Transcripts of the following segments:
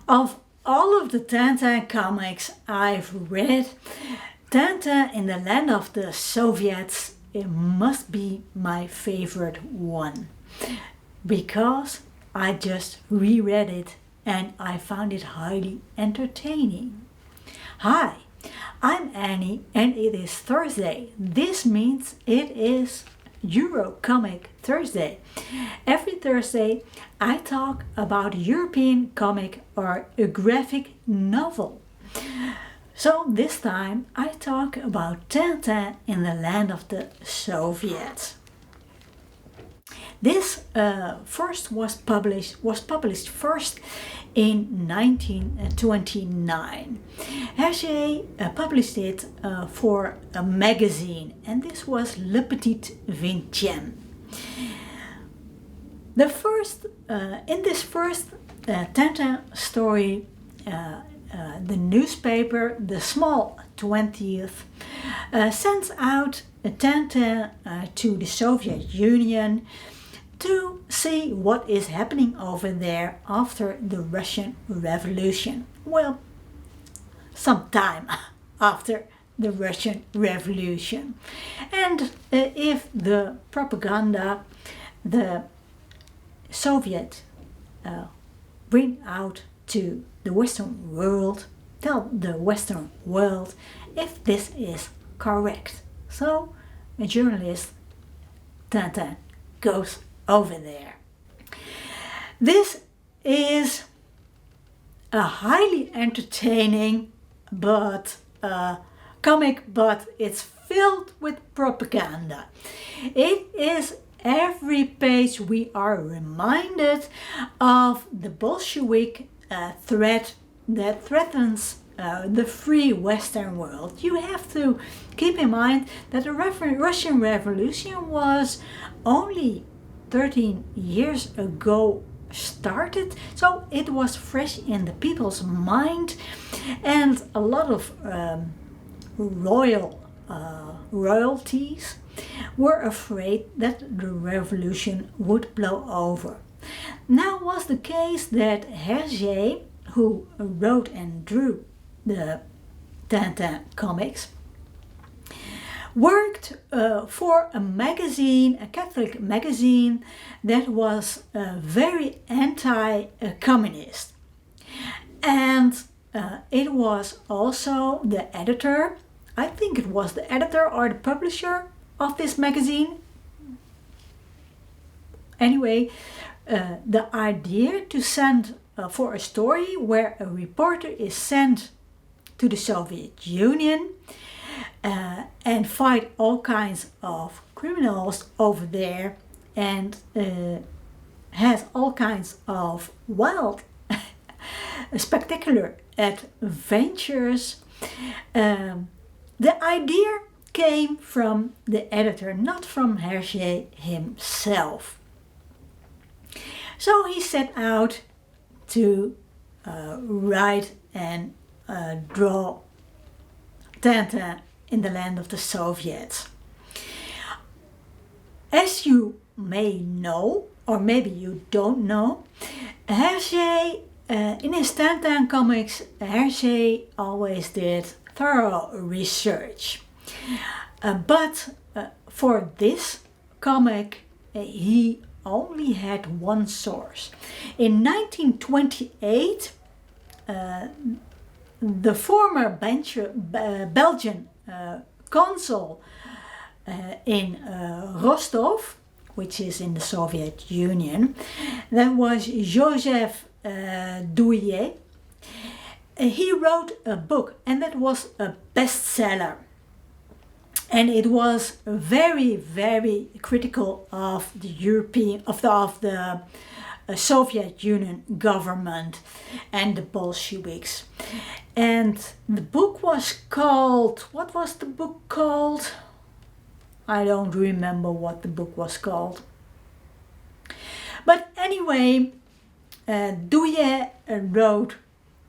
Of all of the Tintin comics I've read, Tintin in the Land of the Soviets, it must be my favorite one. Because I just reread it and I found it highly entertaining. Hi, I'm Annie and it is Thursday. This means it is Euro Comic Thursday. Every Thursday I talk about a European comic or a graphic novel. So this time I talk about Tintin in the Land of the Soviets. This was published first in 1929. Hergé published it for a magazine, and this was Le Petit Vingtième. In this first Tintin story, the newspaper, the Small 20th, sends out Tintin to the Soviet Union to see what is happening over there after the Russian Revolution. Well, some time after the Russian Revolution. And if the propaganda the Soviet bring out to the Western world, tell the Western world if this is correct. So a journalist, Tintin, goes over there. This is a highly entertaining comic, but it's filled with propaganda. It is every page we are reminded of the Bolshevik threat that threatens the free Western world. You have to keep in mind that the Russian Revolution was only 13 years ago started, so it was fresh in the people's mind, and a lot of royalties were afraid that the revolution would blow over. Now it was the case that Hergé, who wrote and drew the Tintin comics, worked for a magazine, a Catholic magazine that was very anti-communist. And it was also the editor, I think it was the editor or the publisher of this magazine. Anyway, the idea to send for a story where a reporter is sent to the Soviet Union and fight all kinds of criminals over there, and has all kinds of wild, spectacular adventures. The idea came from the editor, not from Hergé himself. So he set out to write and draw Tintin in the Land of the Soviets. As you may know, or maybe you don't know, Hergé, in his Tintin comics, Hergé always did thorough research. But for this comic, he only had one source. In 1928, the former Belgian consul in Rostov, which is in the Soviet Union, that was Joseph Douillet. He wrote a book, and that was a bestseller. And it was very, very critical of the Soviet Union government and the Bolsheviks. And the book was called, what was the book called? I don't remember what the book was called. But anyway, Douillet wrote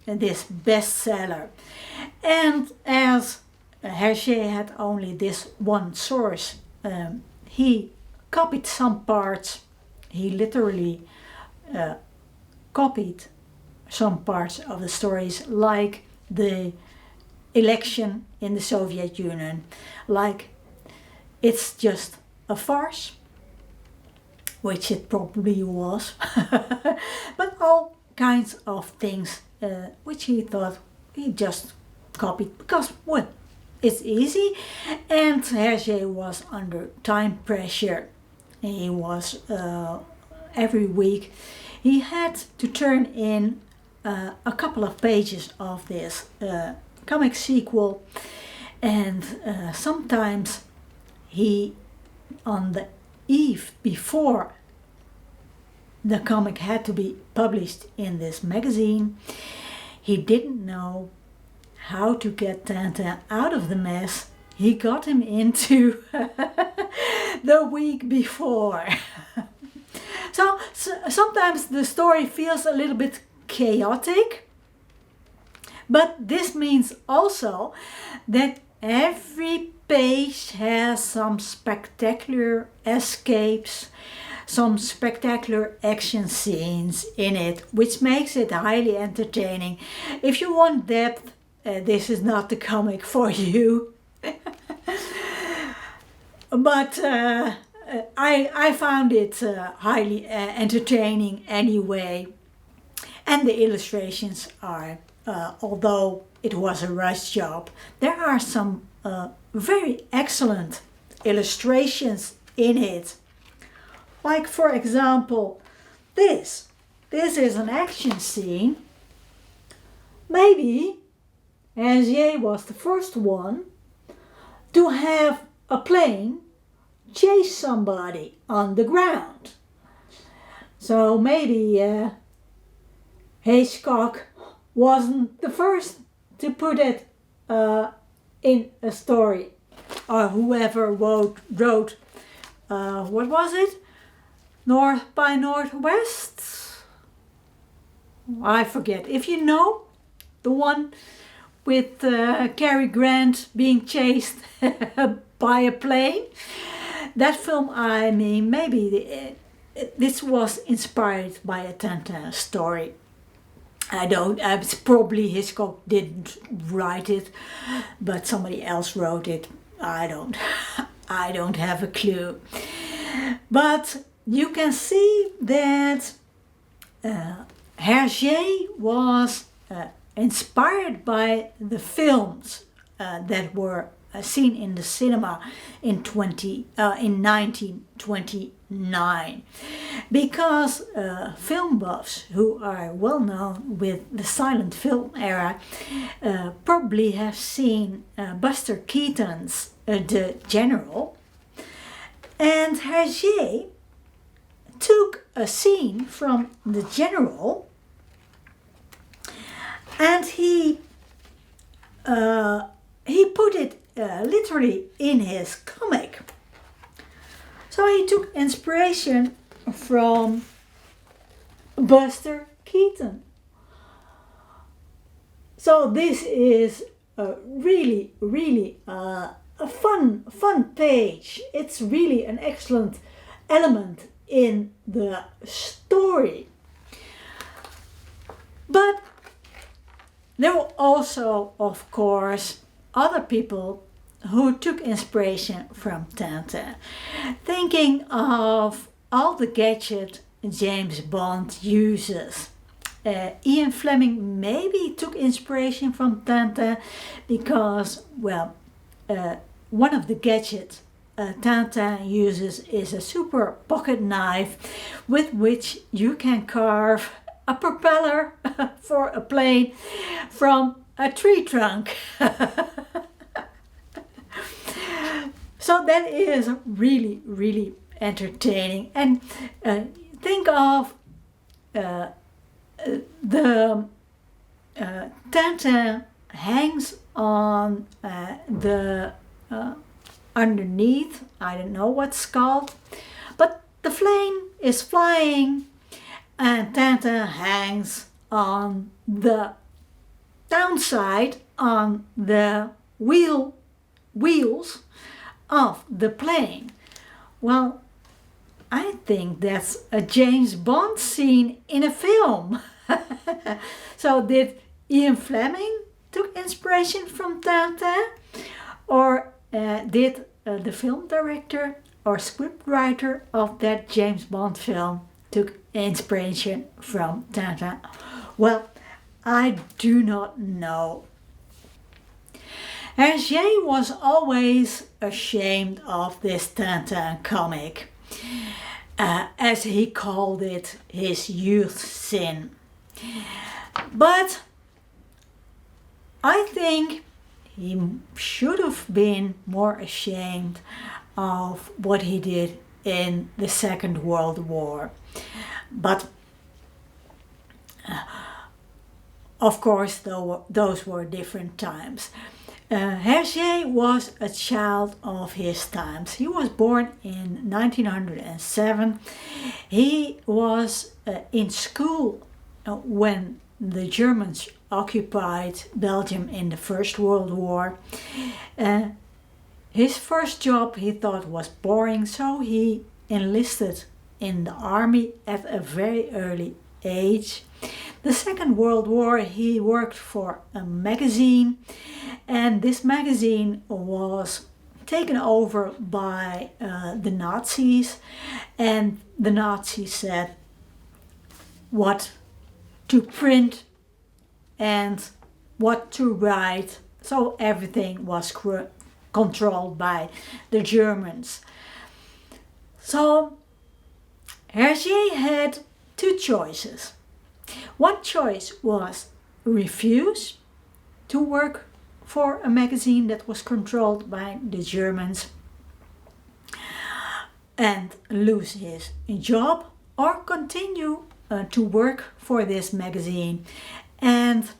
this bestseller. And as Hergé had only this one source, he copied some parts. He literally copied some parts of the stories, like the election in the Soviet Union, like it's just a farce, which it probably was, but all kinds of things which he thought he just copied because, well, it's easy, and Hergé was under time pressure. He was every week he had to turn in a couple of pages of this comic sequel, and sometimes he, on the eve before the comic had to be published in this magazine, he didn't know how to get Tintin out of the mess he got him into the week before. So sometimes the story feels a little bit chaotic, but this means also that every page has some spectacular escapes, some spectacular action scenes in it, which makes it highly entertaining. If you want depth, this is not the comic for you. But I found it highly entertaining anyway. And the illustrations are, although it was a rush job, there are some very excellent illustrations in it. Like, for example, this. This is an action scene. Maybe Hergé was the first one to have a plane chase somebody on the ground. So maybe Hitchcock wasn't the first to put it in a story, or whoever wrote what was it? North by Northwest? I forget. If you know, the one with Cary Grant being chased by a plane. That film, I mean, maybe this was inspired by a Tintin story. It's probably Hitchcock didn't write it, but somebody else wrote it. I don't have a clue. But you can see that Hergé was inspired by the films that were seen in the cinema in 1929, because film buffs who are well known with the silent film era probably have seen Buster Keaton's The General, and Hergé took a scene from The General and he put it literally in his comic. So he took inspiration from Buster Keaton. So this is really a fun page. It's really an excellent element in the story. But there were also, of course, other people who took inspiration from Tintin, thinking of all the gadgets James Bond uses. Ian Fleming maybe took inspiration from Tintin because, well, one of the gadgets Tintin uses is a super pocket knife with which you can carve a propeller for a plane from a tree trunk. So that is really entertaining. And think of the Tintin hangs on the underneath, I don't know what's called, but the plane is flying and Tintin hangs on the downside, on the wheels of the plane. Well, I think that's a James Bond scene in a film. So did Ian Fleming took inspiration from Tintin, or did the film director or scriptwriter of that James Bond film took inspiration from Tintin? Well, I do not know. Hergé was always ashamed of this Tintin comic, as he called it his youth sin. But I think he should have been more ashamed of what he did in the Second World War. But of course, those were different times. Hergé was a child of his times. He was born in 1907. He was in school when the Germans occupied Belgium in the First World War. His first job he thought was boring, so he enlisted in the army at a very early age. The Second World War he worked for a magazine, and this magazine was taken over by the Nazis, and the Nazis said what to print and what to write, so everything was controlled by the Germans. So Hergé had two choices. One choice was refuse to work for a magazine that was controlled by the Germans and lose his job, or continue to work for this magazine and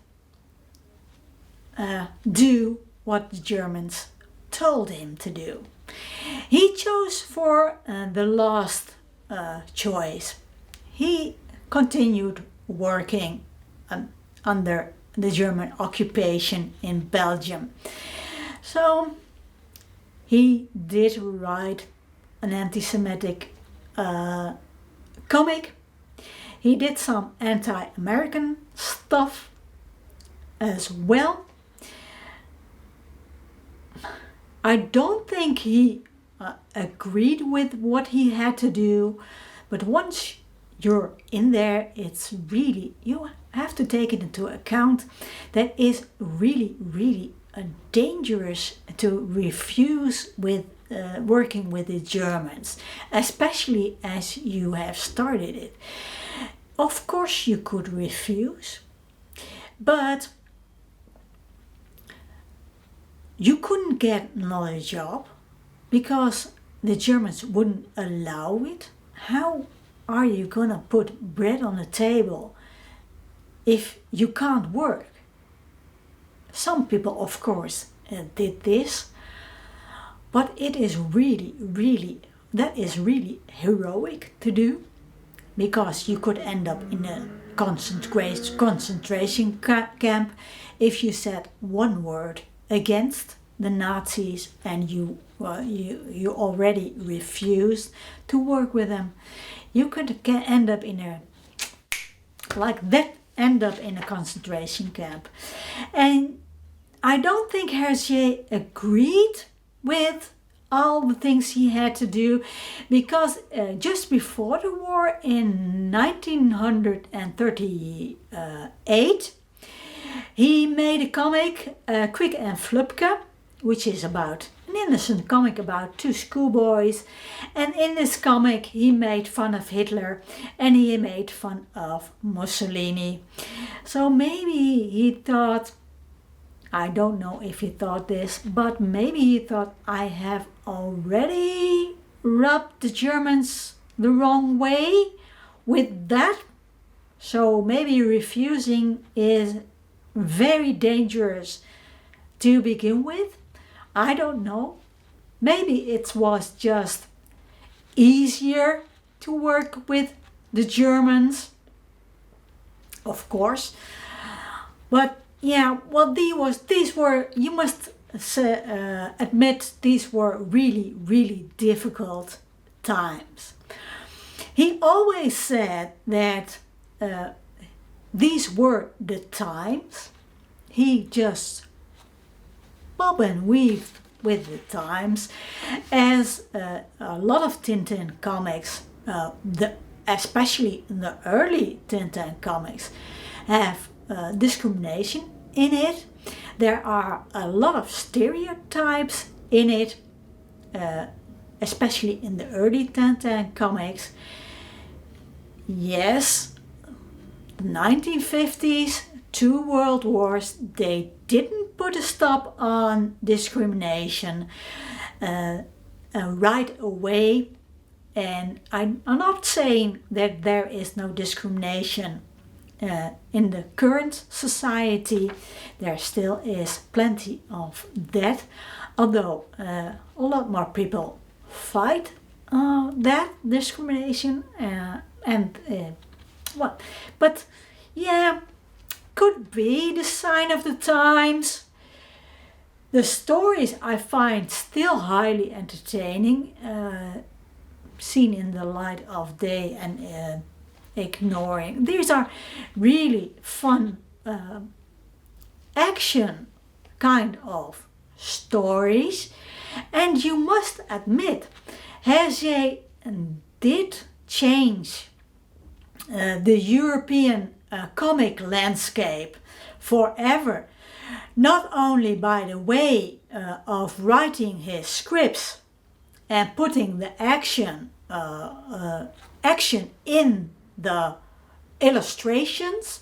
do what the Germans told him to do. He chose for the last choice. He continued working under the German occupation in Belgium. So he did write an anti-Semitic comic. He did some anti-American stuff as well. I don't think he agreed with what he had to do, but once you're in there, it's really, you have to take it into account that is really, really dangerous to refuse with working with the Germans, especially as you have started it. Of course you could refuse, but you couldn't get another job because the Germans wouldn't allow it. How are you gonna put bread on the table if you can't work? Some people, of course, did this, but it is really, really, that is really heroic to do, because you could end up in a concentration camp if you said one word against the Nazis and you already refused to work with them. You could end up in a, like that, end up in a concentration camp. And I don't think Hergé agreed with all the things he had to do, because just before the war in 1938, he made a comic, Kwik en Flupke, which is about an innocent comic about two schoolboys. And in this comic he made fun of Hitler and he made fun of Mussolini. So maybe he thought, I don't know if he thought this, but maybe he thought, I have already rubbed the Germans the wrong way with that. So maybe refusing is very dangerous to begin with. I don't know. Maybe it was just easier to work with the Germans, of course. But yeah, well, these were, you must admit, these were really, really difficult times. He always said that these were the times. He just bob and weaved with the times, as a lot of Tintin comics, especially the early Tintin comics, have discrimination in it. There are a lot of stereotypes in it, especially in the early Tintin comics. Yes, the 1950s, 2 world wars, they didn't put a stop on discrimination right away. And I'm not saying that there is no discrimination in the current society. There still is plenty of that, although a lot more people fight that discrimination but yeah, could be the sign of the times. The stories I find still highly entertaining, seen in the light of day and ignoring. These are really fun action kind of stories, and you must admit, Hergé did change the European comic landscape forever, not only by the way of writing his scripts and putting the action in the illustrations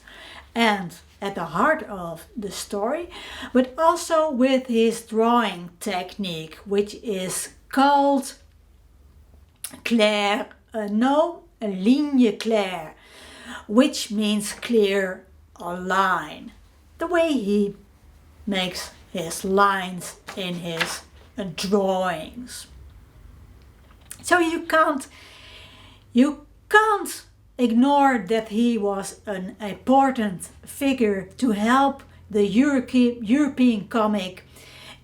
and at the heart of the story, but also with his drawing technique, which is called ligne claire, which means clear or line. The way he makes his lines in his drawings. So you can't ignore that he was an important figure to help the European comic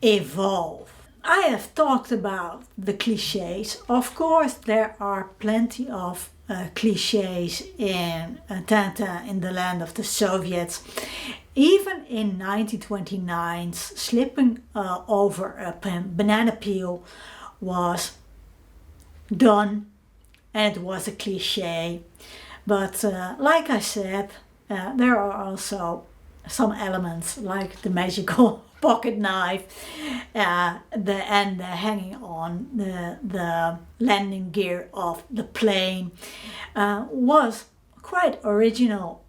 evolve. I have talked about the clichés. Of course, there are plenty of clichés in Tintin in the land of the Soviets. Even in 1929, slipping over a banana peel was done, and it was a cliché. But like I said, there are also some elements like the magical pocket knife and the hanging on the landing gear of the plane was quite original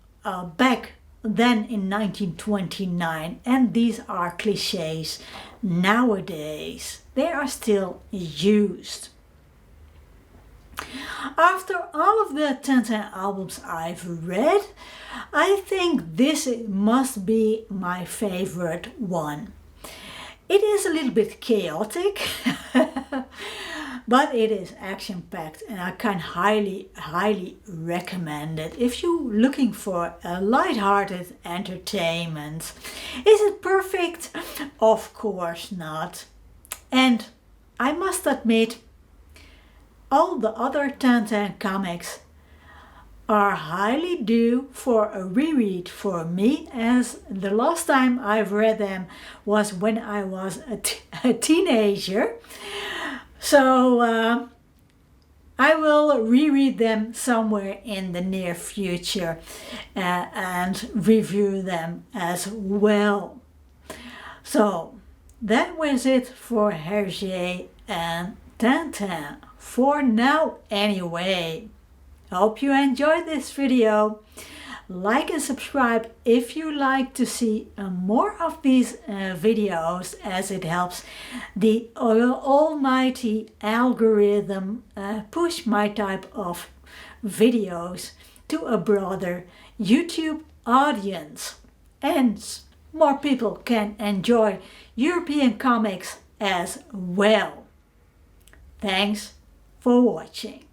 back then in 1929, and these are clichés nowadays. They are still used. After all of the Tintin albums I've read, I think this must be my favorite one. It is a little bit chaotic, but it is action-packed, and I can highly recommend it if you're looking for a light-hearted entertainment. Is it perfect? Of course not. And I must admit, all the other Tintin comics are highly due for a reread for me, as the last time I've read them was when I was a teenager. So I will reread them somewhere in the near future and review them as well. So that was it for Hergé and Tintin. For now anyway. Hope you enjoyed this video. Like and subscribe if you like to see more of these videos, as it helps the almighty algorithm push my type of videos to a broader YouTube audience, and more people can enjoy European comics as well. Thanks for watching.